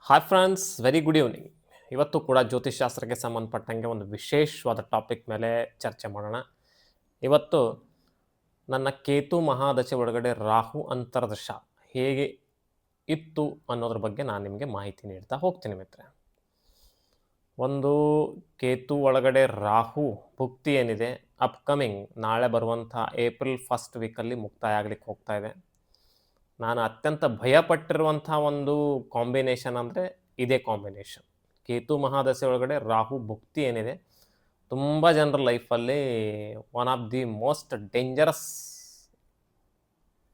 Hi friends, very good evening. ಇವತ್ತು ಕೂಡ ಜ್ಯೋತಿಷ್ಶಾಸ್ತ್ರಕ್ಕೆ ಸಂಬಂಧಪಟ್ಟಂಗೆ ಒಂದು ವಿಶೇಷವಾದ ಟಾಪಿಕ್ ಮೇಲೆ ಚರ್ಚೆ ಮಾಡೋಣ. ಇವತ್ತು ನನ್ನ ಕೇತು ಮಹಾದಶೆ ಒಳಗಡೆ ರಾಹು ಅಂತರ್ದಶ ಹೇಗೆ ಇತ್ತು ಅನ್ನೋದ್ರ ಬಗ್ಗೆ ನಾನು ನಿಮಗೆ ಮಾಹಿತಿ ನೀಡ್ತಾ ಹೋಗ್ತೀನಿ ಮಿತ್ರೆ. ಒಂದು ಕೇತು ಒಳಗಡೆ ರಾಹು ಭುಕ್ತಿ ಏನಿದೆ, ಅಪ್ಕಮಿಂಗ್ ನಾಳೆ ಬರುವಂಥ ಏಪ್ರಿಲ್ ಫಸ್ಟ್ ವೀಕಲ್ಲಿ ಮುಕ್ತಾಯ ಆಗಲಿಕ್ಕೆ ಹೋಗ್ತಾ ಇದೆ. ನಾನು ಅತ್ಯಂತ ಭಯಪಟ್ಟಿರುವಂಥ ಒಂದು ಕಾಂಬಿನೇಷನ್ ಅಂದರೆ ಇದೇ ಕಾಂಬಿನೇಷನ್. ಕೇತು ಮಹಾದಶೆ ಒಳಗಡೆ ರಾಹು ಭುಕ್ತಿ ಏನಿದೆ, ತುಂಬ ಜನರ ಲೈಫಲ್ಲಿ one of the most dangerous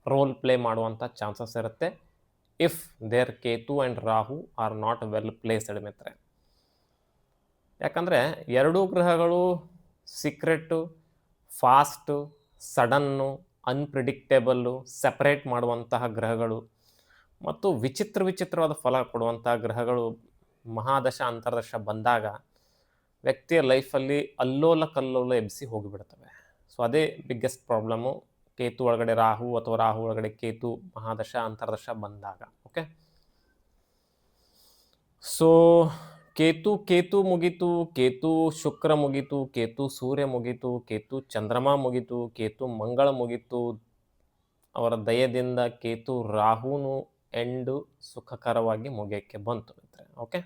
role play ಮಾಡುವಂಥ ಚಾನ್ಸಸ್ ಇರುತ್ತೆ if there Ketu and Rahu are not well placed ಮಿತ್ರೆ. ಯಾಕಂದರೆ ಎರಡೂ ಗ್ರಹಗಳು secret, fast, sudden, unpredictable, separate ಮಾಡುವಂತಹ ಗ್ರಹಗಳು ಮತ್ತು ವಿಚಿತ್ರವಾದ ಫಲ ಕೊಡುವಂಥ ಗ್ರಹಗಳು ಮಹಾದಶ ಅಂತರ್ದಶ ಬಂದಾಗ ವ್ಯಕ್ತಿಯ ಲೈಫಲ್ಲಿ ಅಲ್ಲೋಲ ಕಲ್ಲೋಲ ಎಬ್ಬಿಸಿ ಹೋಗಿಬಿಡ್ತವೆ. ಸೊ ಅದೇ ಬಿಗ್ಗೆಸ್ಟ್ ಪ್ರಾಬ್ಲಮ್ಮು ಕೇತು ಒಳಗಡೆ ರಾಹು ಅಥವಾ ರಾಹು ಒಳಗಡೆ ಕೇತು ಮಹಾದಶ ಅಂತರ್ದಶ ಬಂದಾಗ. ಓಕೆ, ಸೊ ಕೇತು ಮುಗೀತು, ಕೇತು ಶುಕ್ರ ಮುಗೀತು, ಕೇತು ಸೂರ್ಯ ಮುಗೀತು, ಕೇತು ಚಂದ್ರಮ ಮುಗೀತು, ಕೇತು ಮಂಗಳ ಮುಗೀತು. ಅವರ ದಯದಿಂದ ಕೇತು ರಾಹುನು ಎಂಡು ಸುಖಕರವಾಗಿ ಮುಗಿಯಕ್ಕೆ ಬಂತು ಮಿತ್ರೆ. ಓಕೆ,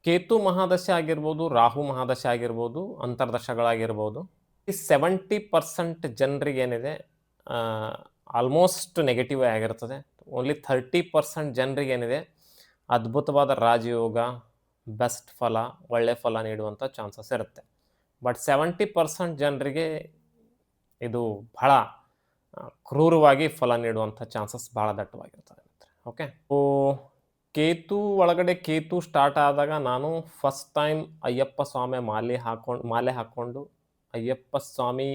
ಕೇತು ಮಹಾದಶೆ ಆಗಿರ್ಬೋದು, ರಾಹು ಮಹಾದಶೆ ಆಗಿರ್ಬೋದು, ಅಂತರ್ದಶಗಳಾಗಿರ್ಬೋದು, ಈ 70% ಜನರಿಗೆ ಏನಿದೆ ಆಲ್ಮೋಸ್ಟ್ ನೆಗೆಟಿವ್ ಆಗಿರ್ತದೆ. ಓನ್ಲಿ 30% ಜನರಿಗೆ ಏನಿದೆ ಅದ್ಭುತವಾದ ರಾಜಯೋಗ, ಬೆಸ್ಟ್ ಫಲ, ಒಳ್ಳೆ ಫಲ ನೀಡುವಂಥ ಚಾನ್ಸಸ್ ಇರುತ್ತೆ. ಬಟ್ 70% ಜನರಿಗೆ ಇದು ಬಹಳ ಕ್ರೂರವಾಗಿ ಫಲ ನೀಡುವಂಥ ಚಾನ್ಸಸ್ ಭಾಳ ದಟ್ಟವಾಗಿರ್ತದೆ. ಓಕೆ, ಸೊ ಕೇತು ಒಳಗಡೆ ಕೇತು ಸ್ಟಾರ್ಟ್ ಆದಾಗ ನಾನು ಫಸ್ಟ್ ಟೈಮ್ ಅಯ್ಯಪ್ಪ ಸ್ವಾಮಿ ಮಾಲೆ ಹಾಕ್ಕೊಂಡು ಅಯ್ಯಪ್ಪ ಸ್ವಾಮಿ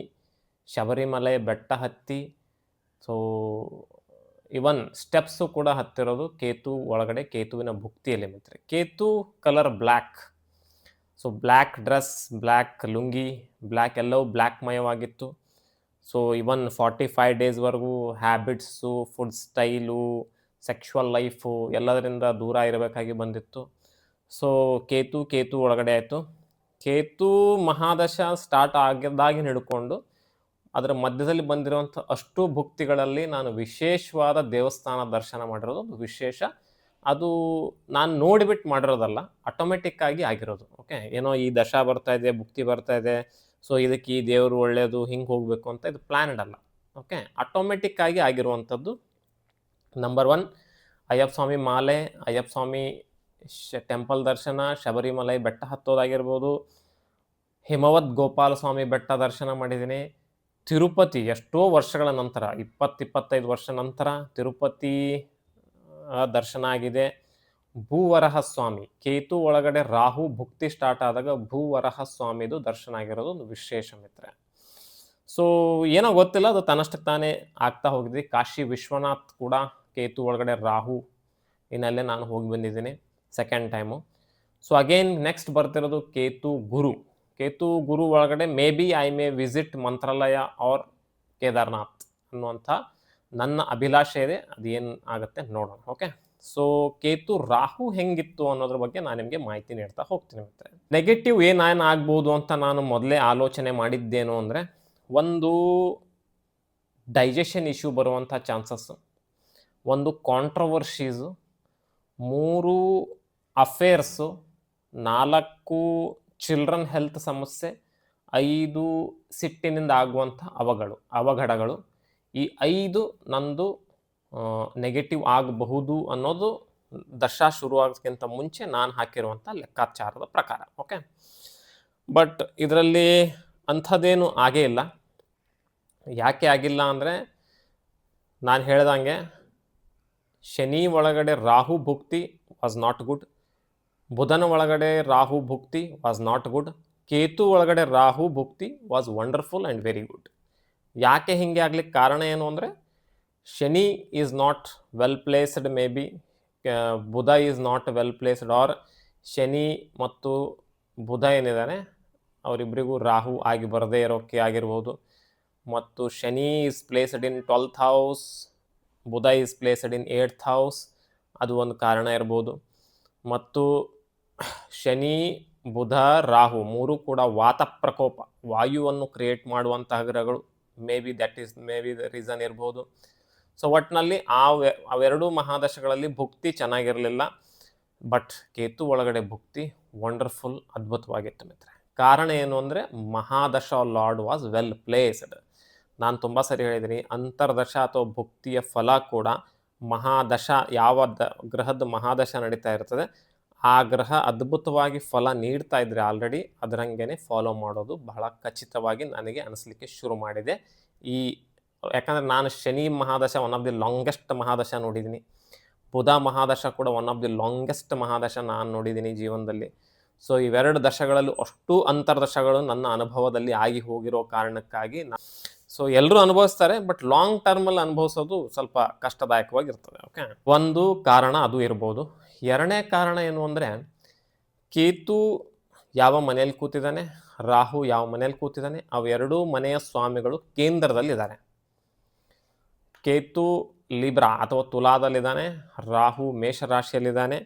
ಶಬರಿಮಲೆ ಬೆಟ್ಟ ಹತ್ತಿ, ಸೊ ಇವನ್ ಸ್ಟೆಪ್ಸು ಕೂಡ ಹತ್ತಿರೋದು ಕೇತು ಒಳಗಡೆ ಕೇತುವಿನ ಭುಕ್ತಿಯಲ್ಲಿ ಮಿತ್ರೆ. Ketu colour black, so black dress, black lungi, black ಎಲ್ಲವೂ ಬ್ಲ್ಯಾಕ್ ಮಯವಾಗಿತ್ತು. ಸೊ ಇವನ್ 45 ಡೇಸ್ವರೆಗೂ habits, food style, sexual life ಎಲ್ಲದರಿಂದ ದೂರ ಇರಬೇಕಾಗಿ ಬಂದಿತ್ತು. ಸೊ ಕೇತು ಒಳಗಡೆ ಆಯಿತು. ಕೇತು ಮಹಾದಶ ಸ್ಟಾರ್ಟ್ ಆಗಿದ್ದಾಗಿ ಹಿಡ್ಕೊಂಡು ಅದರ ಮಧ್ಯದಲ್ಲಿ ಬಂದಿರುವಂಥ ಅಷ್ಟು ಭುಕ್ತಿಗಳಲ್ಲಿ ನಾನು ವಿಶೇಷವಾದ ದೇವಸ್ಥಾನ ದರ್ಶನ ಮಾಡಿರೋದು ಒಂದು ವಿಶೇಷ. ಅದು ನಾನು ನೋಡಿಬಿಟ್ಟು ಮಾಡಿರೋದಲ್ಲ, ಆಟೋಮೆಟಿಕ್ಕಾಗಿ ಆಗಿರೋದು. ಓಕೆ, ಏನೋ ಈ ದಶ ಬರ್ತಾ ಇದೆ, ಭುಕ್ತಿ ಬರ್ತಾ ಇದೆ, ಸೊ ಇದಕ್ಕೆ ಈ ದೇವರು ಒಳ್ಳೆಯದು, ಹಿಂಗೆ ಹೋಗಬೇಕು ಅಂತ ಇದು ಪ್ಲ್ಯಾನ್ಡ್ ಅಲ್ಲ. ಓಕೆ, ಆಟೋಮೆಟಿಕ್ಕಾಗಿ ಆಗಿರುವಂಥದ್ದು. ನಂಬರ್ 1 ಅಯ್ಯಪ್ಪ ಸ್ವಾಮಿ ಮಾಲೆ, ಅಯ್ಯಪ್ಪ ಸ್ವಾಮಿ ಟೆಂಪಲ್ ದರ್ಶನ, ಶಬರಿಮಲೈ ಬೆಟ್ಟ ಹತ್ತೋದಾಗಿರ್ಬೋದು, ಹಿಮವದ್ ಗೋಪಾಲ ಸ್ವಾಮಿ ಬೆಟ್ಟ ದರ್ಶನ ಮಾಡಿದ್ದೀನಿ. ತಿರುಪತಿ ಎಷ್ಟೋ ವರ್ಷಗಳ ನಂತರ 20-25 ವರ್ಷ ನಂತರ ತಿರುಪತಿ ದರ್ಶನ ಆಗಿದೆ. ಭೂವರಹ ಸ್ವಾಮಿ, ಕೇತು ಒಳಗಡೆ ರಾಹು ಭುಕ್ತಿ ಸ್ಟಾರ್ಟ್ ಆದಾಗ ಭೂವರಹ ಸ್ವಾಮಿದು ದರ್ಶನ ಆಗಿರೋದು ಒಂದು ವಿಶೇಷ ಮಿತ್ರೆ. ಸೊ ಏನೋ ಗೊತ್ತಿಲ್ಲ, ಅದು ತನ್ನಷ್ಟಕ್ಕೆ ತಾನೇ ಆಗ್ತಾ ಹೋಗಿದ್ವಿ. ಕಾಶಿ ವಿಶ್ವನಾಥ್ ಕೂಡ ಕೇತು ಒಳಗಡೆ ರಾಹು ಇನ್ನಲ್ಲೇ ನಾನು ಹೋಗಿ ಬಂದಿದ್ದೀನಿ second time. So again next ಬರ್ತಿರೋದು ಕೇತು ಗುರು ಒಳಗಡೆ maybe I may visit Mantralaya or Kedarnath ಅನ್ನುವಂಥ ನನ್ನ ಅಭಿಲಾಷೆ ಇದೆ. ಅದೇನು ಆಗುತ್ತೆ ನೋಡೋಣ. ಓಕೆ, ಸೊ ಕೇತು ರಾಹು ಹೆಂಗಿತ್ತು ಅನ್ನೋದ್ರ ಬಗ್ಗೆ ನಾನು ನಿಮಗೆ ಮಾಹಿತಿ ನೀಡ್ತಾ ಹೋಗ್ತೀನಿ. ಮತ್ತೆ ನೆಗೆಟಿವ್ ಏನೇನು ಆಗ್ಬೋದು ಅಂತ ನಾನು ಮೊದಲೇ ಆಲೋಚನೆ ಮಾಡಿದ್ದೇನು ಅಂದರೆ, ಒಂದು ಡೈಜೆಷನ್ ಇಶ್ಯೂ ಬರುವಂಥ ಚಾನ್ಸಸ್ಸು, ಒಂದು ಕಾಂಟ್ರವರ್ಷೀಸು, 3 ಅಫೇರ್ಸು, 4 ಚಿಲ್ಡ್ರನ್ ಹೆಲ್ತ್ ಸಮಸ್ಯೆ, 5 ಸಿಟ್ಟಿನಿಂದ ಆಗುವಂಥ ಅವಘಡಗಳು. ಈ 5 ನಂದು ನೆಗೆಟಿವ್ ಆಗಬಹುದು ಅನ್ನೋದು ದಶಾ ಶುರುವಾಗೋಕ್ಕಿಂತ ಮುಂಚೆ ನಾನು ಹಾಕಿರುವಂಥ ಲೆಕ್ಕಾಚಾರದ ಪ್ರಕಾರ. ಓಕೆ, ಬಟ್ ಇದರಲ್ಲಿ ಅಂಥದ್ದೇನು ಆಗೇ ಇಲ್ಲ. ಯಾಕೆ ಆಗಿಲ್ಲ ಅಂದರೆ, ನಾನು ಹೇಳ್ದಂಗೆ ಶನಿ ಒಳಗಡೆ ರಾಹು ಭುಕ್ತಿ ವಾಸ್ ನಾಟ್ ಗುಡ್, ಬುಧನ ಒಳಗಡೆ ರಾಹು ಭುಕ್ತಿ ವಾಸ್ ನಾಟ್ ಗುಡ್, ಕೇತು ಒಳಗಡೆ ರಾಹು ಭುಕ್ತಿ was wonderful and very good. ಯಾಕೆ ಹೀಗೆ ಆಗ್ಲಿಕ್ಕೆ ಕಾರಣ ಏನು ಅಂದರೆ, Shani is not well placed, maybe Budha is not well placed, or Shani ಮತ್ತು ಬುಧ ಏನಿದ್ದಾನೆ ಅವರಿಬ್ಬರಿಗೂ ರಾಹು ಆಗಿ ಬರದೇ ಇರೋಕ್ಕೆ ಆಗಿರ್ಬೋದು. ಮತ್ತು Shani is placed in 12th house, Budh is placed in 8th house, ಅದು ಒಂದು ಕಾರಣ ಇರ್ಬೋದು. ಮತ್ತು ಶನಿ, ಬುಧ, ರಾಹು 3 ಕೂಡ ವಾತ ಪ್ರಕೋಪ, ವಾಯುವನ್ನು ಕ್ರಿಯೇಟ್ ಮಾಡುವಂತಹ ಗ್ರಹಗಳು. ಮೇ ಬಿ ದ ರೀಸನ್ ಇರ್ಬೋದು. ಸೊ ಒಟ್ಟಿನಲ್ಲಿ ಅವೆರಡೂ ಮಹಾದಶಗಳಲ್ಲಿ ಭುಕ್ತಿ ಚೆನ್ನಾಗಿರಲಿಲ್ಲ. ಬಟ್ ಕೇತು ಒಳಗಡೆ ಭುಕ್ತಿ ವಂಡರ್ಫುಲ್, ಅದ್ಭುತವಾಗಿತ್ತು ಮಿತ್ರ. ಕಾರಣ ಏನು ಅಂದರೆ ಮಹಾದಶ ಲಾರ್ಡ್ ವಾಸ್ ವೆಲ್ ಪ್ಲೇಸ್ಡ್. ನಾನು ತುಂಬ ಸರಿ ಹೇಳಿದ್ದೀನಿ, ಅಂತರ್ದಶ ಅಥವಾ ಭುಕ್ತಿಯ ಫಲ ಕೂಡ ಮಹಾದಶ, ಯಾವ ಗ್ರಹದ ಮಹಾದಶ ನಡೀತಾ ಇರ್ತದೆ ಆ ಗ್ರಹ ಅದ್ಭುತವಾಗಿ ಫಲ ನೀಡ್ತಾ ಇದ್ರೆ ಆಲ್ರೆಡಿ ಅದರಂಗೆನೆ ಫಾಲೋ ಮಾಡೋದು ಬಹಳ ಖಚಿತವಾಗಿ ನನಗೆ ಅನಿಸ್ಲಿಕ್ಕೆ ಶುರು ಮಾಡಿದೆ. ಯಾಕಂದರೆ ನಾನು ಶನಿ ಮಹಾದಶ ಒನ್ ಆಫ್ ದಿ ಲಾಂಗೆಸ್ಟ್ ಮಹಾದಶ ನೋಡಿದ್ದೀನಿ. ಬುಧ ಮಹಾದಶ ಕೂಡ ಒನ್ ಆಫ್ ದಿ ಲಾಂಗೆಸ್ಟ್ ಮಹಾದಶ ನಾನು ನೋಡಿದ್ದೀನಿ ಜೀವನದಲ್ಲಿ. ಸೊ ಇವೆರಡು ದಶಗಳಲ್ಲೂ ಅಷ್ಟು ಅಂತರ್ದಶಗಳು ನನ್ನ ಅನುಭವದಲ್ಲಿ ಆಗಿ ಹೋಗಿರೋ ಕಾರಣಕ್ಕಾಗಿ ಸೊ ಎಲ್ಲರೂ ಅನುಭವಿಸ್ತಾರೆ, ಬಟ್ ಲಾಂಗ್ ಟರ್ಮಲ್ಲಿ ಅನುಭವಿಸೋದು ಸ್ವಲ್ಪ ಕಷ್ಟದಾಯಕವಾಗಿರ್ತದೆ. ಓಕೆ, ಒಂದು ಕಾರಣ ಅದು ಇರ್ಬೋದು. ಎರಡನೇ ಕಾರಣ ಏನು ಅಂದರೆ ಕೇತು ಯಾವ ಮನೆಯಲ್ಲಿ ಕೂತಿದ್ದಾನೆ, ರಾಹು ಯಾವ ಮನೆಯಲ್ಲಿ ಕೂತಿದ್ದಾನೆ, ಅವೆರಡೂ ಮನೆಯ ಸ್ವಾಮಿಗಳು ಕೇಂದ್ರದಲ್ಲಿದ್ದಾರೆ. ಕೇತು ಲಿಬ್ರಾ ಅಥವಾ ತುಲಾದಲ್ಲಿದ್ದಾನೆ, ರಾಹು ಮೇಷರಾಶಿಯಲ್ಲಿದ್ದಾನೆ.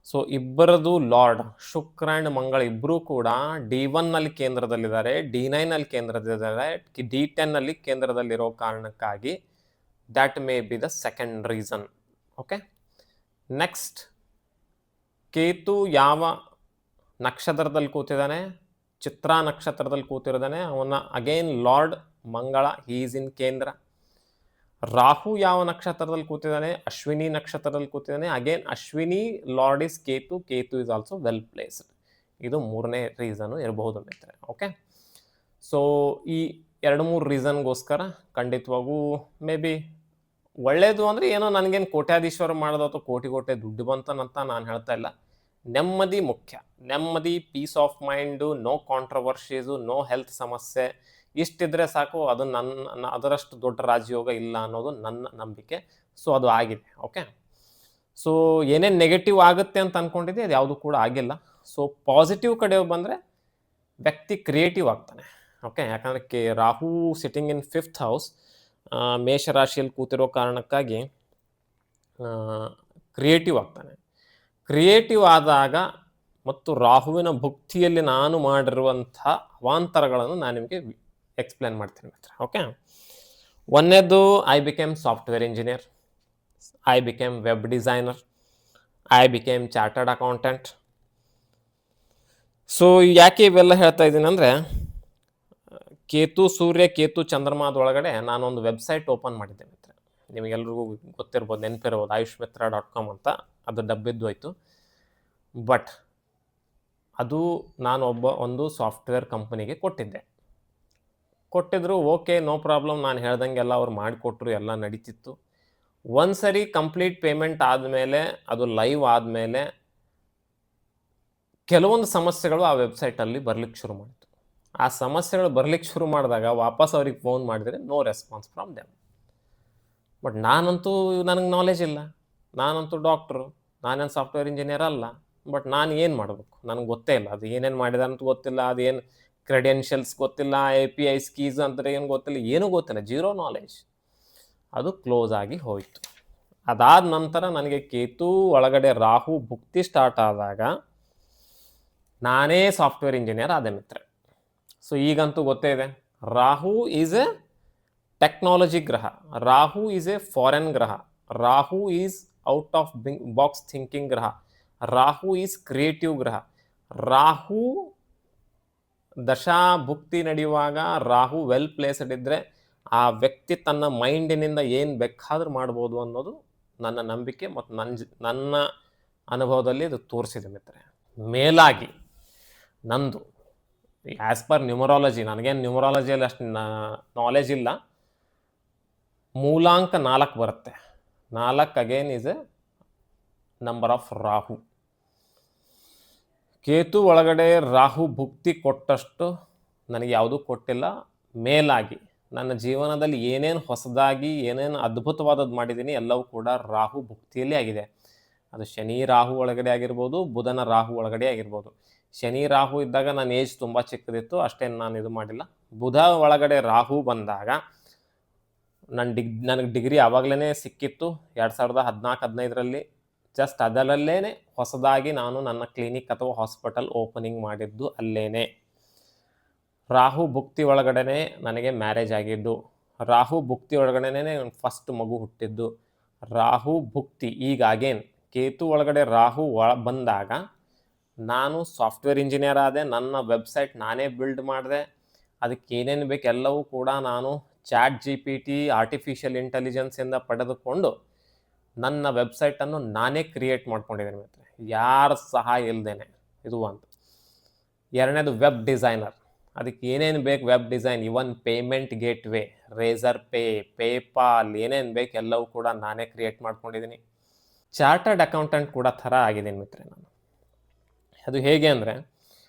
ಸೊ ಇಬ್ಬರದು ಲಾರ್ಡ್ ಶುಕ್ರ ಆ್ಯಂಡ್ ಮಂಗಳ ಇಬ್ಬರೂ ಕೂಡ D1ನಲ್ಲಿ ಕೇಂದ್ರದಲ್ಲಿದ್ದಾರೆ, D9ನಲ್ಲಿ ಕೇಂದ್ರದಲ್ಲಿದ್ದಾರೆ, D10ನಲ್ಲಿ ಕೇಂದ್ರದಲ್ಲಿರೋ ಕಾರಣಕ್ಕಾಗಿ that may be the second reason. Okay, next Ketu ಯಾವ ನಕ್ಷತ್ರದಲ್ಲಿ ಕೂತಿದ್ದಾನೆ, ಚಿತ್ರಾ ನಕ್ಷತ್ರದಲ್ಲಿ ಕೂತಿರೋದಾನೆ, ಅವನ ಅಗೇನ್ ಲಾರ್ಡ್ ಮಂಗಳ, ಹಿ ಈಸ್ ಇನ್ ಕೇಂದ್ರ. ರಾಹು ಯಾವ ನಕ್ಷತ್ರದಲ್ಲಿ ಕೂತಿದ್ದಾನೆ, ಅಶ್ವಿನಿ ನಕ್ಷತ್ರದಲ್ಲಿ ಕೂತಿದ್ದಾನೆ, again Ashwini lord is Ketu, Ketu is also well placed. ಇದು ಮೂರನೇ ರೀಸನು ಇರಬಹುದು ಮಿತ್ರ. ಓಕೆ, ಸೊ ಈ 2-3 ರೀಸನ್ಗೋಸ್ಕರ ಖಂಡಿತವಾಗೂ ಮೇ ಬಿ ಒಳ್ಳೇದು ಅಂದರೆ ಏನೋ ನನಗೇನು ಕೋಟ್ಯಾಧೀಶ್ವರ ಮಾಡೋದು ಅಥವಾ ಕೋಟಿ ದುಡ್ಡು ಬಂತನಂತ ನಾನು ಹೇಳ್ತಾ ಇಲ್ಲ. ನೆಮ್ಮದಿ ಮುಖ್ಯ, ನೆಮ್ಮದಿ, peace of mind, no controversies, no health ಸಮಸ್ಯೆ, ಇಷ್ಟಿದ್ರೆ ಸಾಕು. ಅದು ಅದರಷ್ಟು ದೊಡ್ಡ ರಾಜಯೋಗ ಇಲ್ಲ ಅನ್ನೋದು ನನ್ನ ನಂಬಿಕೆ. ಸೊ ಅದು ಆಗಿದೆ. ಓಕೆ, ಸೊ ಏನೇನು ನೆಗೆಟಿವ್ ಆಗುತ್ತೆ ಅಂತ ಅಂದ್ಕೊಂಡಿದ್ದೆ ಅದು ಯಾವುದು ಕೂಡ ಆಗಿಲ್ಲ. ಸೊ ಪಾಸಿಟಿವ್ ಕಡೆ ಬಂದರೆ ವ್ಯಕ್ತಿ ಕ್ರಿಯೇಟಿವ್ ಆಗ್ತಾನೆ. ಓಕೆ, ಯಾಕಂದರೆ Rahu sitting in 5th house, ಮೇಷರಾಶಿಯಲ್ಲಿ ಕೂತಿರೋ ಕಾರಣಕ್ಕಾಗಿ ಕ್ರಿಯೇಟಿವ್ ಆಗ್ತಾನೆ. ಕ್ರಿಯೇಟಿವ್ ಆದಾಗ ಮತ್ತು ರಾಹುವಿನ ಭುಕ್ತಿಯಲ್ಲಿ ನಾನು ಮಾಡಿರುವಂಥ ಅವಾಂತರಗಳನ್ನು ನಾನು ನಿಮಗೆ ಎಕ್ಸ್ಪ್ಲೇನ್ ಮಾಡ್ತೀನಿ ಮಿತ್ರ. ಓಕೆ, ಒಂದನೇದು I became software engineer, I became web designer, I became chartered accountant. So ಯಾಕೆ ಇವೆಲ್ಲ ಹೇಳ್ತಾ ಇದ್ದೀನಿ ಅಂದರೆ ಕೇತು ಸೂರ್ಯ, ಕೇತು ಚಂದ್ರಮಾದೊಳಗಡೆ ನಾನೊಂದು ವೆಬ್ಸೈಟ್ ಓಪನ್ ಮಾಡಿದ್ದೆ ಮಿತ್ರ. ನಿಮಗೆಲ್ರಿಗೂ ಗೊತ್ತಿರ್ಬೋದು, ನೆನಪಿರ್ಬೋದು, ayushmitra.com ಅಂತ. ಅದು ಡಬ್ಬಿದ್ದು ಹೋಯ್ತು. ಬಟ್ ಅದು ನಾನು ಒಂದು ಸಾಫ್ಟ್ವೇರ್ ಕಂಪನಿಗೆ ಕೊಟ್ಟಿದ್ರು. ಓಕೆ, ನೋ ಪ್ರಾಬ್ಲಮ್, ನಾನು ಹೇಳ್ದಂಗೆಲ್ಲ ಅವ್ರು ಮಾಡಿಕೊಟ್ರು, ಎಲ್ಲ ನಡೀತಿತ್ತು. ಒಂದು ಸರಿ ಕಂಪ್ಲೀಟ್ ಪೇಮೆಂಟ್ ಆದಮೇಲೆ, ಅದು ಲೈವ್ ಆದಮೇಲೆ ಕೆಲವೊಂದು ಸಮಸ್ಯೆಗಳು ಆ ವೆಬ್ಸೈಟಲ್ಲಿ ಬರ್ಲಿಕ್ಕೆ ಶುರು ಮಾಡಿತು. ಆ ಸಮಸ್ಯೆಗಳು ಬರ್ಲಿಕ್ಕೆ ಶುರು ಮಾಡಿದಾಗ ವಾಪಸ್ ಅವ್ರಿಗೆ ಫೋನ್ ಮಾಡಿದರೆ no response from them. But ನನಗೆ ನಾಲೆಜ್ ಇಲ್ಲ, ನಾನಂತೂ ಡಾಕ್ಟ್ರು, ನಾನೇನು ಸಾಫ್ಟ್ವೇರ್ ಇಂಜಿನಿಯರ್ ಅಲ್ಲ. ಬಟ್ ನಾನು ಏನು ಮಾಡಬೇಕು ನನಗೆ ಗೊತ್ತೇ ಇಲ್ಲ. ಅದು ಏನೇನು ಮಾಡಿದ ಅಂತ ಗೊತ್ತಿಲ್ಲ, ಅದೇನು ಕ್ರೆಡೆನ್ಷಿಯಲ್ಸ್ ಗೊತ್ತಿಲ್ಲ, API ಕೀಸ್ ಅಂದರೆ ಏನು ಗೊತ್ತಿಲ್ಲ, ಏನೂ ಗೊತ್ತಿಲ್ಲ, ಜೀರೋ ನಾಲೆಜ್. ಅದು ಕ್ಲೋಸ್ ಆಗಿ ಹೋಯಿತು. ಅದಾದ ನಂತರ ನನಗೆ ಕೇತು ಒಳಗಡೆ ರಾಹು ಭುಕ್ತಿ ಸ್ಟಾರ್ಟ್ ಆದಾಗ ನಾನೇ ಸಾಫ್ಟ್ವೇರ್ ಇಂಜಿನಿಯರ್ ಆದೆ ಮಿತ್ರ. ಸೊ ಈಗಂತೂ ಗೊತ್ತೇ ಇದೆ, ರಾಹು ಈಸ್ ಎ ಟೆಕ್ನಾಲಜಿ ಗ್ರಹ, ರಾಹು ಈಸ್ ಎ ಫಾರೆನ್ ಗ್ರಹ, Rahu is out of box thinking ಗ್ರಹ, ರಾಹು ಈಸ್ ಕ್ರಿಯೇಟಿವ್ ಗ್ರಹ. ರಾಹು ದಶಾ ಭುಕ್ತಿ ನಡೆಯುವಾಗ ರಾಹು ವೆಲ್ ಪ್ಲೇಸ್ಡ್ ಇದ್ದರೆ ಆ ವ್ಯಕ್ತಿ ತನ್ನ ಮೈಂಡಿನಿಂದ ಏನು ಬೇಕಾದ್ರೂ ಮಾಡ್ಬೋದು ಅನ್ನೋದು ನನ್ನ ನಂಬಿಕೆ ಮತ್ತು ನನ್ನ ಅನುಭವದಲ್ಲಿ ಇದು ತೋರಿಸಿದೆ ಮಿತ್ರೆ. ಮೇಲಾಗಿ ನಂದು ಆ್ಯಸ್ ಪರ್ ನ್ಯೂಮರಾಲಜಿ, ನನಗೇನು ನ್ಯೂಮರಾಲಜಿಯಲ್ಲಿ ಅಷ್ಟು ನಾಲೆಜ್ ಇಲ್ಲ. ಮೂಲಾಂಕ 4 ಬರುತ್ತೆ. 4 again is A number of Rahu. Ketu ಒಳಗಡೆ ರಾಹು ಭುಕ್ತಿ ಕೊಟ್ಟಷ್ಟು ನನಗೆ ಯಾವುದೂ ಕೊಟ್ಟಿಲ್ಲ. ಮೇಲಾಗಿ ನನ್ನ ಜೀವನದಲ್ಲಿ ಏನೇನು ಹೊಸದಾಗಿ ಏನೇನು ಅದ್ಭುತವಾದದ್ದು ಮಾಡಿದ್ದೀನಿ ಎಲ್ಲವೂ ಕೂಡ ರಾಹು ಭುಕ್ತಿಯಲ್ಲಿ ಆಗಿದೆ. ಅದು ಶನಿ ರಾಹು ಒಳಗಡೆ ಆಗಿರ್ಬೋದು, ಬುಧನ ರಾಹು ಒಳಗಡೆ ಆಗಿರ್ಬೋದು. ಶನಿ ರಾಹು ಇದ್ದಾಗ ನನ್ನ ಏಜ್ ತುಂಬ ಚಿಕ್ಕದಿತ್ತು, ಅಷ್ಟೇನು ನಾನು ಇದು ಮಾಡಿಲ್ಲ. ಬುಧ ಒಳಗಡೆ ರಾಹು ಬಂದಾಗ ನನಗೆ ಡಿಗ್ರಿ ಆವಾಗಲೇ ಸಿಕ್ಕಿತ್ತು. 2014-15ರಲ್ಲಿ ಜಸ್ಟ್ ಅದರಲ್ಲೇ ಹೊಸದಾಗಿ ನಾನು ನನ್ನ ಕ್ಲಿನಿಕ್ ಅಥವಾ ಹಾಸ್ಪಿಟಲ್ ಓಪನಿಂಗ್ ಮಾಡಿದ್ದು ಅಲ್ಲೇನೆ. ರಾಹು ಭುಕ್ತಿ ಒಳಗಡೆ ನನಗೆ ಮ್ಯಾರೇಜ್ ಆಗಿದ್ದು, ರಾಹು ಭುಕ್ತಿ ಒಳಗಡೆನೇ ಫಸ್ಟ್ ಮಗು ಹುಟ್ಟಿದ್ದು. ರಾಹು ಭುಕ್ತಿ ಈಗ ಅಗೇನ್ ಕೇತು ಒಳಗಡೆ ರಾಹು ಬಂದಾಗ ನಾನು ಸಾಫ್ಟ್ವೇರ್ ಇಂಜಿನಿಯರ್ ಆದೆ. ನನ್ನ ವೆಬ್ಸೈಟ್ ನಾನೇ ಬಿಲ್ಡ್ ಮಾಡಿದೆ. ಅದಕ್ಕೆ ಏನೇನು ಬೇಕು ಎಲ್ಲವೂ ಕೂಡ ನಾನು ChatGPT ಆರ್ಟಿಫಿಷಿಯಲ್ ಇಂಟೆಲಿಜೆನ್ಸಿಂದ ಪಡೆದುಕೊಂಡು ನನ್ನ ವೆಬ್ಸೈಟನ್ನು ನಾನೇ ಕ್ರಿಯೇಟ್ ಮಾಡ್ಕೊಂಡಿದ್ದೀನಿ ಮಿತ್ರ, ಯಾರ ಸಹಾಯ ಇಲ್ಲದೇನೆ. ಇದು ಒಂದು. ಎರಡನೇದು ವೆಬ್ ಡಿಸೈನರ್. ಅದಕ್ಕೆ ಏನೇನು ಬೇಕು web design, even payment gateway, Razorpay, PayPal, ಏನೇನು ಬೇಕು ಎಲ್ಲವೂ ಕೂಡ ನಾನೇ ಕ್ರಿಯೇಟ್ ಮಾಡ್ಕೊಂಡಿದ್ದೀನಿ. ಚಾರ್ಟರ್ಡ್ ಅಕೌಂಟೆಂಟ್ ಕೂಡ ಥರ ಆಗಿದ್ದೀನಿ ಮಿತ್ರ ನಾನು. ಅದು ಹೇಗೆ ಅಂದರೆ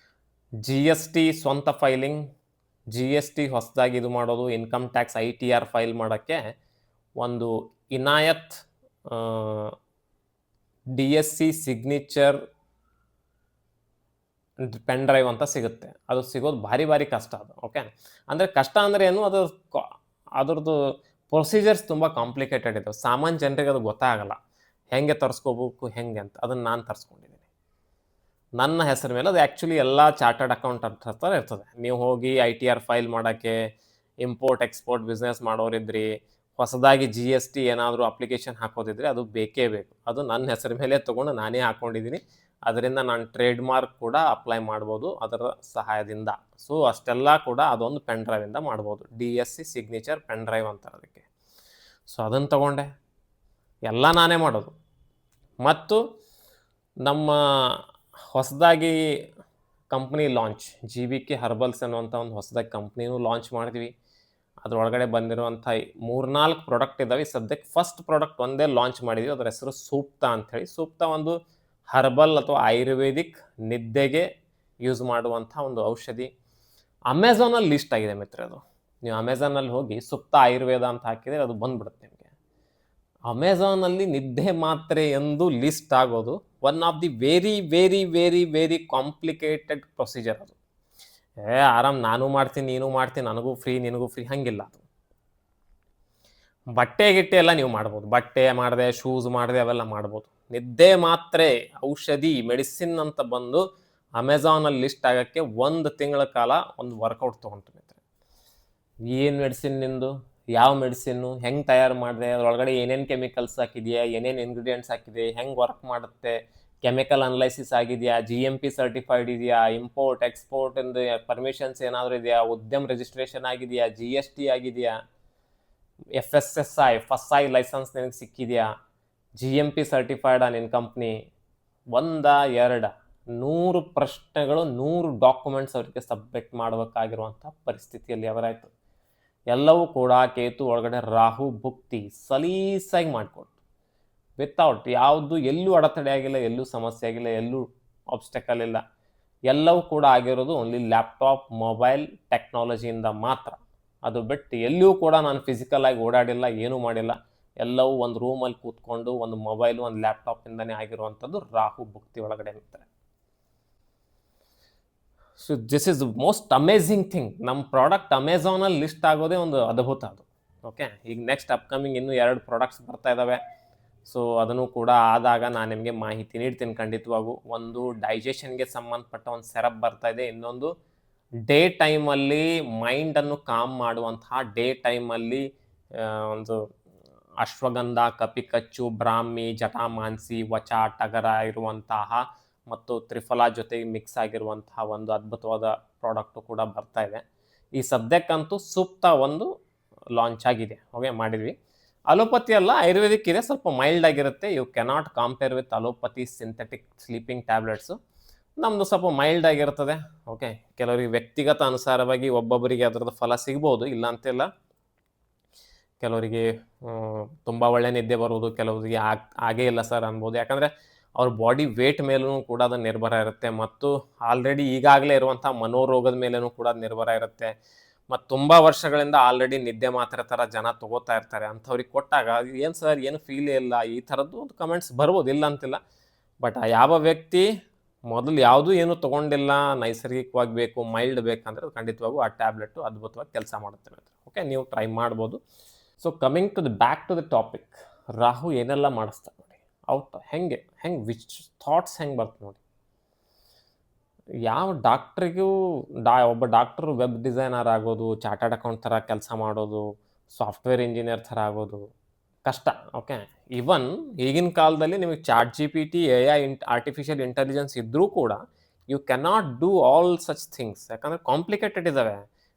GST ಸ್ವಂತ ಫೈಲಿಂಗ್, GST ಹೊಸದಾಗಿ ಇದು ಮಾಡೋದು, ಇನ್ಕಮ್ ಟ್ಯಾಕ್ಸ್ ITR ಫೈಲ್ ಮಾಡೋಕ್ಕೆ ಒಂದು Inayat DSC signature pen drive ಅಂತ ಸಿಗುತ್ತೆ. ಅದು ಸಿಗೋದು ಭಾರಿ ಕಷ್ಟ ಅದು. ಓಕೆ, ಅಂದರೆ ಕಷ್ಟ ಅಂದರೆ ಏನು, ಅದ್ರದ್ದು ಪ್ರೊಸೀಜರ್ಸ್ ತುಂಬ ಕಾಂಪ್ಲಿಕೇಟೆಡ್ ಇದ್ದಾವೆ. ಸಾಮಾನ್ಯ ಜನರಿಗೆ ಅದು ಗೊತ್ತಾಗಲ್ಲ, ಹೆಂಗೆ ತರಿಸ್ಕೋಬೇಕು ಹೆಂಗೆ ಅಂತ. ಅದನ್ನು ನಾನು ತರಿಸ್ಕೊಂಡಿದ್ದೀನಿ ನನ್ನ ಹೆಸರು ಮೇಲೆ. ಅದು ಆ್ಯಕ್ಚುಲಿ ಎಲ್ಲ ಚಾರ್ಟರ್ಡ್ ಅಕೌಂಟೆಂಟ್ ಹತ್ರ ಇರ್ತದೆ. ನೀವು ಹೋಗಿ ITR ಫೈಲ್ ಮಾಡೋಕ್ಕೆ, ಇಂಪೋರ್ಟ್ ಎಕ್ಸ್ಪೋರ್ಟ್ ಬಿಸ್ನೆಸ್ ಮಾಡೋರಿದ್ರಿ, ಹೊಸದಾಗಿ GST ಏನಾದರೂ ಅಪ್ಲಿಕೇಶನ್ ಹಾಕೋದಿದ್ರೆ ಅದು ಬೇಕೇ ಬೇಕು. ಅದು ನನ್ನ ಹೆಸರು ಮೇಲೆ ತೊಗೊಂಡು ನಾನೇ ಹಾಕ್ಕೊಂಡಿದ್ದೀನಿ. ಅದರಿಂದ ನಾನು ಟ್ರೇಡ್ ಮಾರ್ಕ್ ಕೂಡ ಅಪ್ಲೈ ಮಾಡ್ಬೋದು ಅದರ ಸಹಾಯದಿಂದ. ಸೊ ಅಷ್ಟೆಲ್ಲ ಕೂಡ ಅದೊಂದು ಪೆನ್ ಡ್ರೈವಿಂದ ಮಾಡ್ಬೋದು. DSC ಸಿಗ್ನೇಚರ್ ಪೆನ್ ಡ್ರೈವ್ ಅಂತಾರೆ ಅದಕ್ಕೆ. ಸೊ ಅದನ್ನು ತಗೊಂಡೆ, ಎಲ್ಲ ನಾನೇ ಮಾಡೋದು. ಮತ್ತು ನಮ್ಮ ಹೊಸದಾಗಿ ಕಂಪ್ನಿ ಲಾಂಚ್, GVK ಹರ್ಬಲ್ಸ್ ಅನ್ನುವಂಥ ಒಂದು ಹೊಸದಾಗಿ ಕಂಪ್ನಿನೂ ಲಾಂಚ್ ಮಾಡಿದ್ವಿ. ಅದರೊಳಗಡೆ ಬಂದಿರುವಂಥ 3-4 ಪ್ರಾಡಕ್ಟ್ ಇದ್ದಾವೆ. ಸದ್ಯಕ್ಕೆ ಫಸ್ಟ್ ಪ್ರಾಡಕ್ಟ್ ಒಂದೇ ಲಾಂಚ್ ಮಾಡಿದ್ವಿ, ಅದರ ಹೆಸರು ಸೂಕ್ತ ಅಂಥೇಳಿ. ಸೂಕ್ತ ಒಂದು ಹರ್ಬಲ್ ಅಥವಾ ಆಯುರ್ವೇದಿಕ್ ನಿದ್ದೆಗೆ ಯೂಸ್ ಮಾಡುವಂಥ ಒಂದು ಔಷಧಿ. ಅಮೆಝಾನಲ್ಲಿ ಲಿಸ್ಟ್ ಆಗಿದೆ ಮಿತ್ರ. ಅದು ನೀವು ಅಮೆಝಾನಲ್ಲಿ ಹೋಗಿ ಸೂಕ್ತ ಆಯುರ್ವೇದ ಅಂತ ಹಾಕಿದರೆ ಅದು ಬಂದ್ಬಿಡುತ್ತೆ ನಿಮಗೆ. ಅಮೆಝಾನಲ್ಲಿ ನಿದ್ದೆ ಮಾತ್ರೆ ಎಂದು ಲಿಸ್ಟ್ ಆಗೋದು one of the very complicated procedure. ಅದು ಆರಾಮ್ ನಾನು ಮಾಡ್ತೀನಿ, ನೀನು ಮಾಡ್ತೀನಿ, ನನಗೂ ಫ್ರೀ ನಿನಗೂ ಫ್ರೀ, ಹಂಗಿಲ್ಲ. ಅದು ಬಟ್ಟೆ ಎಲ್ಲ ನೀವು ಮಾಡ್ಬೋದು. ಬಟ್ಟೆ ಮಾಡಿದೆ, ಶೂಸ್ ಮಾಡಿದೆ, ಅವೆಲ್ಲ ಮಾಡ್ಬೋದು. ನಿದ್ದೆ ಮಾತ್ರೆ ಔಷಧಿ ಮೆಡಿಸಿನ್ ಅಂತ ಬಂದು ಅಮೆಝಾನಲ್ಲಿ ಲಿಸ್ಟ್ ಆಗೋಕ್ಕೆ 1 ತಿಂಗಳ ಕಾಲ ಒಂದು ವರ್ಕೌಟ್ ತೊಗೊಂಡು ಮಿತ್ರ. ಏನು ಮೆಡಿಸಿನ್ ನಿಂದು, ಯಾವ ಮೆಡಿಸಿನ್ನು, ಹೆಂಗೆ ತಯಾರು ಮಾಡಿದೆ, ಅದರೊಳಗಡೆ ಏನೇನು ಕೆಮಿಕಲ್ಸ್ ಹಾಕಿದೆಯಾ, ಏನೇನು ಇಂಗ್ರೀಡಿಯೆಂಟ್ಸ್ ಹಾಕಿದೆ, ಹೆಂಗೆ ವರ್ಕ್ ಮಾಡುತ್ತೆ, ಕೆಮಿಕಲ್ ಅನಲೈಸಿಸ್ ಆಗಿದೆಯಾ, GMP ಸರ್ಟಿಫೈಡ್ ಇದೆಯಾ, ಇಂಪೋರ್ಟ್ ಎಕ್ಸ್ಪೋರ್ಟ್ ಎಂದು ಪರ್ಮಿಷನ್ಸ್ ಏನಾದರೂ ಇದೆಯಾ, ಉದ್ಯಮ ರಿಜಿಸ್ಟ್ರೇಷನ್ ಆಗಿದೆಯಾ, GST ಆಗಿದೆಯಾ, FSI ಲೈಸೆನ್ಸ್ ನಿನಗೆ ಸಿಕ್ಕಿದೆಯಾ, GMP ಸರ್ಟಿಫೈಡ್ ನಿನ್ನ ಕಂಪ್ನಿ. 100 ಪ್ರಶ್ನೆಗಳು, 100 ಡಾಕ್ಯುಮೆಂಟ್ಸ್ ಅವರಿಗೆ ಸಬ್ಮಿಟ್ ಮಾಡಬೇಕಾಗಿರುವಂಥ ಪರಿಸ್ಥಿತಿಯಲ್ಲಿ ಅವರಾಯಿತು. ಎಲ್ಲವೂ ಕೂಡ ಕೇತು ಒಳಗಡೆ ರಾಹು ಭುಕ್ತಿ ಸಲೀಸಾಗಿ ಮಾಡಿಕೊಟ್ಟು, ವಿತೌಟ್ ಯಾವುದು ಎಲ್ಲೂ ಅಡೆತಡೆ ಆಗಿಲ್ಲ, ಎಲ್ಲೂ ಸಮಸ್ಯೆ ಆಗಿಲ್ಲ, ಎಲ್ಲೂ ಆಬ್ಸ್ಟೆಕಲ್ ಇಲ್ಲ. ಎಲ್ಲವೂ ಕೂಡ ಆಗಿರೋದು ಓನ್ಲಿ ಲ್ಯಾಪ್ಟಾಪ್ ಮೊಬೈಲ್ ಟೆಕ್ನಾಲಜಿಯಿಂದ ಮಾತ್ರ. ಅದು ಬಿಟ್ಟು ಎಲ್ಲೂ ಕೂಡ ನಾನು ಫಿಸಿಕಲ್ ಆಗಿ ಓಡಾಡಿಲ್ಲ, ಏನೂ ಮಾಡಿಲ್ಲ. ಎಲ್ಲವೂ ಒಂದು ರೂಮಲ್ಲಿ ಕೂತ್ಕೊಂಡು ಒಂದು ಮೊಬೈಲು ಒಂದು ಲ್ಯಾಪ್ಟಾಪಿಂದನೇ ಆಗಿರುವಂಥದ್ದು ರಾಹು ಭುಕ್ತಿ ಒಳಗಡೆ ಇರ್ತಾರೆ. So this is the most amazing thing. ನಮ್ಮ ಪ್ರಾಡಕ್ಟ್ ಅಮೆಝಾನಲ್ಲಿ ಲಿಸ್ಟ್ ಆಗೋದೇ ಒಂದು ಅದ್ಭುತ ಅದು. ಓಕೆ, ಈಗ ನೆಕ್ಸ್ಟ್ ಅಪ್ಕಮಿಂಗ್ ಇನ್ನೂ 2 ಪ್ರಾಡಕ್ಟ್ಸ್ ಬರ್ತಾ ಇದ್ದಾವೆ. ಸೊ ಅದನ್ನು ಕೂಡ ಆದಾಗ ನಾನು ನಿಮಗೆ ಮಾಹಿತಿ ನೀಡ್ತೀನಿ ಖಂಡಿತವಾಗೂ. ಒಂದು ಡೈಜೆಷನ್ಗೆ ಸಂಬಂಧಪಟ್ಟ ಒಂದು ಸೆರಪ್ ಬರ್ತಾ ಇದೆ. ಇನ್ನೊಂದು ಡೇ ಟೈಮಲ್ಲಿ ಮೈಂಡನ್ನು ಕಾಮ್ ಮಾಡುವಂತಹ, ಡೇ ಟೈಮಲ್ಲಿ ಒಂದು ಅಶ್ವಗಂಧ, ಕಪಿಕಚ್ಚು, ಬ್ರಾಹ್ಮಿ, ಜಟಾಮಾಂಸಿ, ವಚ, ಟಗರ ಇರುವಂತಹ ಮತ್ತು ತ್ರಿಫಲ ಜೊತೆಗೆ ಮಿಕ್ಸ್ ಆಗಿರುವಂತಹ ಒಂದು ಅದ್ಭುತವಾದ ಪ್ರಾಡಕ್ಟು ಕೂಡ ಬರ್ತಾ ಇದೆ. ಈ ಸದ್ಯಕ್ಕಂತೂ ಸೂಕ್ತ ಒಂದು ಲಾಂಚ್ ಆಗಿದೆ. ಓಕೆ, ಮಾಡಿದ್ವಿ. ಅಲೋಪತಿ ಅಲ್ಲ, ಆಯುರ್ವೇದಿಕ್ ಇದೆ, ಸ್ವಲ್ಪ ಮೈಲ್ಡ್ ಆಗಿರುತ್ತೆ. You cannot compare with allopathy synthetic sleeping tablets. ನಮ್ಮದು ಸ್ವಲ್ಪ ಮೈಲ್ಡ್ ಆಗಿರ್ತದೆ. ಓಕೆ, ಕೆಲವರಿಗೆ ವ್ಯಕ್ತಿಗತ ಅನುಸಾರವಾಗಿ ಒಬ್ಬೊಬ್ಬರಿಗೆ ಅದರದ್ದು ಫಲ ಸಿಗ್ಬೋದು, ಇಲ್ಲ ಅಂತಿಲ್ಲ. ಕೆಲವರಿಗೆ ತುಂಬ ಒಳ್ಳೆ ನಿದ್ದೆ ಬರುವುದು, ಕೆಲವರಿಗೆ ಆಗೇ ಇಲ್ಲ ಸರ್ ಅನ್ಬೋದು. ಯಾಕಂದರೆ ಅವ್ರ ಬಾಡಿ ವೇಟ್ ಮೇಲೂ ಕೂಡ ಅದು ನಿರ್ಭರ ಇರುತ್ತೆ, ಮತ್ತು ಆಲ್ರೆಡಿ ಈಗಾಗಲೇ ಇರುವಂಥ ಮನೋರೋಗದ ಮೇಲೂ ಕೂಡ ನಿರ್ಭರ ಇರುತ್ತೆ. ಮತ್ತು ತುಂಬ ವರ್ಷಗಳಿಂದ ಆಲ್ರೆಡಿ ನಿದ್ದೆ ಮಾತ್ರೆ ಥರ ಜನ ತೊಗೋತಾ ಇರ್ತಾರೆ. ಅಂಥವ್ರಿಗೆ ಕೊಟ್ಟಾಗ ಏನು ಸರ್ ಏನು ಫೀಲೇ ಇಲ್ಲ, ಈ ಥರದ್ದು ಒಂದು ಕಮೆಂಟ್ಸ್ ಬರ್ಬೋದು, ಇಲ್ಲ ಅಂತಿಲ್ಲ. ಬಟ್ ಯಾವ ವ್ಯಕ್ತಿ ಮೊದಲು ಯಾವುದೂ ಏನು ತೊಗೊಂಡಿಲ್ಲ, ನೈಸರ್ಗಿಕವಾಗಿ ಬೇಕು, ಮೈಲ್ಡ್ ಬೇಕಂದ್ರೆ ಖಂಡಿತವಾಗೂ ಆ ಟ್ಯಾಬ್ಲೆಟು ಅದ್ಭುತವಾಗಿ ಕೆಲಸ ಮಾಡುತ್ತೆ. ಓಕೆ, ನೀವು ಟ್ರೈ ಮಾಡ್ಬೋದು. So coming to the back to the topic, Rahu ಏನೆಲ್ಲ ಮಾಡಿಸ್ತಾರೆ ನೋಡಿ. ಔಟ್ ಹೆಂಗೆ ವಿಚ್ ಥಾಟ್ಸ್ ಹೆಂಗೆ ಬರ್ತದೆ ನೋಡಿ. ಯಾವ ಡಾಕ್ಟ್ರಿಗೂ ಒಬ್ಬ ಡಾಕ್ಟ್ರು ವೆಬ್ ಡಿಸೈನರ್ ಆಗೋದು, ಚಾರ್ಟರ್ಡ್ ಅಕೌಂಟ್ ಥರ ಕೆಲಸ ಮಾಡೋದು, ಸಾಫ್ಟ್‌ವೇರ್ ಇಂಜಿನಿಯರ್ ಥರ ಆಗೋದು ಕಷ್ಟ. ಓಕೆ. ಈವನ್ ಈಗಿನ ಕಾಲದಲ್ಲಿ ನಿಮಗೆ chat GPT, AI artificial intelligence ಇದ್ರೂ ಕೂಡ you cannot do all such things. ಯಾಕಂದ್ರೆ ಕಾಂಪ್ಲಿಕೇಟೆಡ್ ಇದ್ದಾವೆ.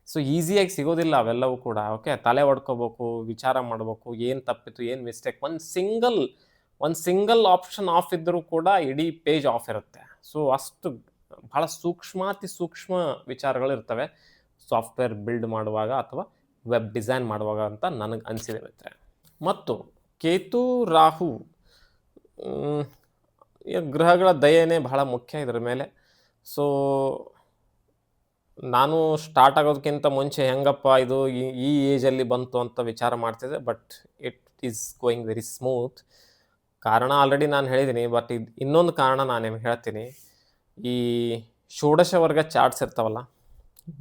ಸೊ ಈಸಿಯಾಗಿ ಸಿಗೋದಿಲ್ಲ ಅವೆಲ್ಲವೂ ಕೂಡ. ಓಕೆ. ತಲೆ ಹೊಡ್ಕೋಬೇಕು, ವಿಚಾರ ಮಾಡಬೇಕು, ಏನು ತಪ್ಪಿತು, ಏನು ಮಿಸ್ಟೇಕ್. ಒಂದು ಸಿಂಗಲ್ ಆಪ್ಷನ್ ಆಫ್ ಇದ್ದರೂ ಕೂಡ ಇಡೀ ಪೇಜ್ ಆಫ್ ಇರುತ್ತೆ. ಸೊ ಅಷ್ಟು ಬಹಳ ಸೂಕ್ಷ್ಮ ವಿಚಾರಗಳಿರ್ತವೆ ಸಾಫ್ಟ್‌ವೇರ್ ಬಿಲ್ಡ್ ಮಾಡುವಾಗ ಅಥವಾ ವೆಬ್ ಡಿಸೈನ್ ಮಾಡುವಾಗ ಅಂತ ನನಗೆ ಅನಿಸಿದೆ ಮಿತ್ರರೆ. ಮತ್ತು ಕೇತು, ರಾಹು ಈ ಗ್ರಹಗಳ ದಯೆನೇ ಬಹಳ ಮುಖ್ಯ ಇದರ ಮೇಲೆ. ಸೊ ನಾನು ಸ್ಟಾರ್ಟ್ ಆಗೋದಕ್ಕಿಂತ ಮುಂಚೆ ಹೆಂಗಪ್ಪ ಇದು ಈ ಏಜಲ್ಲಿ ಬಂತು ಅಂತ ವಿಚಾರ ಮಾಡ್ತಿದ್ದೆ. But it is going very smooth. ಕಾರಣ ಆಲ್ರೆಡಿ ನಾನು ಹೇಳಿದ್ದೀನಿ. ಬಟ್ ಇನ್ನೊಂದು ಕಾರಣ ನಾನು ನಿಮ್ಗೆ ಹೇಳ್ತೀನಿ. ಈ ಷೋಡಶ ವರ್ಗ ಚಾರ್ಟ್ಸ್ ಇರ್ತಾವಲ್ಲ,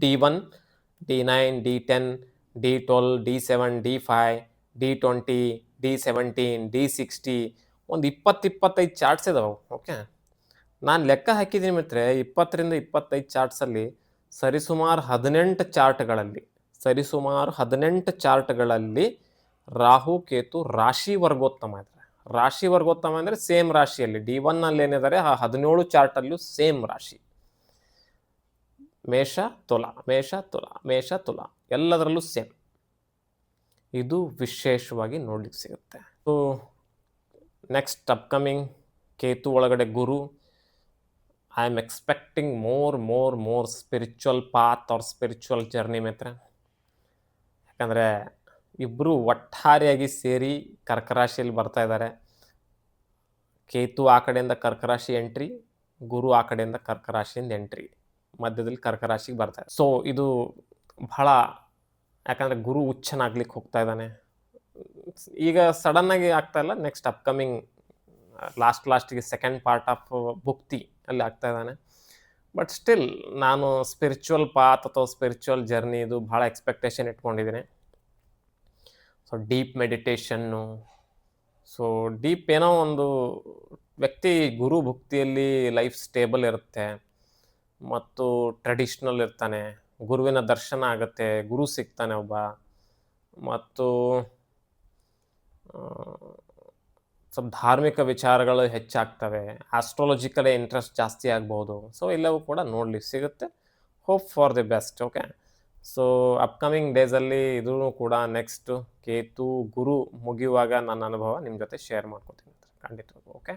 D1, D9, D10, D12, D7, D5, D20, D17, D60 ಒಂದು 20-25 ಚಾರ್ಟ್ಸ್ ಇದಾವೆ. ಓಕೆ. ನಾನು ಲೆಕ್ಕ ಹಾಕಿದ್ದೀನಿ ಮಿತ್ರರೆ, 20ರಿಂದ 25 ಚಾರ್ಟ್ಸಲ್ಲಿ ಸರಿಸುಮಾರು 18 ಚಾರ್ಟ್ಗಳಲ್ಲಿ ರಾಹು ಕೇತು ರಾಶಿ ವರ್ಗೋತ್ತಮ ಇದ್ದಾರೆ. ರಾಶಿ ವರ್ಗೋತ್ತಮ ಅಂದರೆ ಸೇಮ್ ರಾಶಿಯಲ್ಲಿ D1ನಲ್ಲಿ ಏನಿದ್ದಾರೆ ಆ 17 ಚಾರ್ಟಲ್ಲೂ ಸೇಮ್ ರಾಶಿ. ಮೇಷ ತುಲ, ಮೇಷ ತುಲ, ಮೇಷ ತುಲ ಎಲ್ಲದರಲ್ಲೂ ಸೇಮ್. ಇದು ವಿಶೇಷವಾಗಿ ನೋಡ್ಲಿಕ್ಕೆ ಸಿಗುತ್ತೆ. ಸೊ ನೆಕ್ಸ್ಟ್ ಅಪ್ಕಮಿಂಗ್ ಕೇತು ಒಳಗಡೆ Guru. I am expecting more spiritual path or spiritual journey ಮಿತ್ರ. ಯಾಕಂದರೆ ಇಬ್ಬರು ಒಟ್ಟಾರೆಯಾಗಿ ಸೇರಿ ಕರ್ಕರಾಶಿಯಲ್ಲಿ ಬರ್ತಾ ಇದ್ದಾರೆ. ಕೇತು ಆ ಕಡೆಯಿಂದ ಕರ್ಕರಾಶಿ ಎಂಟ್ರಿ, ಗುರು ಆ ಕಡೆಯಿಂದ ಕರ್ಕರಾಶಿಯಿಂದ ಎಂಟ್ರಿ, ಮಧ್ಯದಲ್ಲಿ ಕರ್ಕರಾಶಿಗೆ ಬರ್ತಾರೆ. ಸೊ ಇದು ಬಹಳ, ಯಾಕಂದರೆ ಗುರು ಉಚ್ಚನಾಗ್ಲಿಕ್ಕೆ ಹೋಗ್ತಾ ಇದ್ದಾನೆ. ಈಗ ಸಡನ್ನಾಗಿ ಆಗ್ತಾ ಇಲ್ಲ, ನೆಕ್ಸ್ಟ್ ಅಪ್ಕಮಿಂಗ್ ಲಾಸ್ಟಿಗೆ ಸೆಕೆಂಡ್ ಪಾರ್ಟ್ ಆಫ್ ಭುಕ್ತಿ ಅಲ್ಲಿ ಆಗ್ತಾ ಇದ್ದಾನೆ. ಬಟ್ ಸ್ಟಿಲ್ ನಾನು ಸ್ಪಿರಿಚುವಲ್ ಪಾತ್ ಅಥವಾ ಸ್ಪಿರಿಚುವಲ್ ಜರ್ನಿ ಇದು ಭಾಳ ಎಕ್ಸ್ಪೆಕ್ಟೇಷನ್ ಇಟ್ಕೊಂಡಿದ್ದೀನಿ. ಸೊ ಡೀಪ್ ಮೆಡಿಟೇಷನ್ನು, ಸೊ ಡೀಪ್ ಏನೋ ಒಂದು ವ್ಯಕ್ತಿ ಗುರು ಭುಕ್ತಿಯಲ್ಲಿ ಲೈಫ್ ಸ್ಟೇಬಲ್ ಇರುತ್ತೆ ಮತ್ತು ಟ್ರೆಡಿಷ್ನಲ್ ಇರ್ತಾನೆ, ಗುರುವಿನ ದರ್ಶನ ಆಗುತ್ತೆ, ಗುರು ಸಿಗ್ತಾನೆ ಒಬ್ಬ, ಮತ್ತು ಸ್ವಲ್ಪ ಧಾರ್ಮಿಕ ವಿಚಾರಗಳು ಹೆಚ್ಚಾಗ್ತವೆ, ಆಸ್ಟ್ರಾಲಜಿಕಲ್ ಇಂಟ್ರೆಸ್ಟ್ ಜಾಸ್ತಿ ಆಗ್ಬೋದು. ಸೊ ಎಲ್ಲವೂ ಕೂಡ ನೋಡ್ಲಿಕ್ಕೆ ಸಿಗುತ್ತೆ. Hope for the best. Okay. So upcoming ಡೇಸಲ್ಲಿ ಇದೂ ಕೂಡ ನೆಕ್ಸ್ಟ್ ಕೇತು ಗುರು ಮುಗಿಯುವಾಗ ನನ್ನ ಅನುಭವ ನಿಮ್ಮ ಜೊತೆ ಶೇರ್ ಮಾಡ್ಕೊತೀನಿ ಖಂಡಿತವಾಗೂ. ಓಕೆ.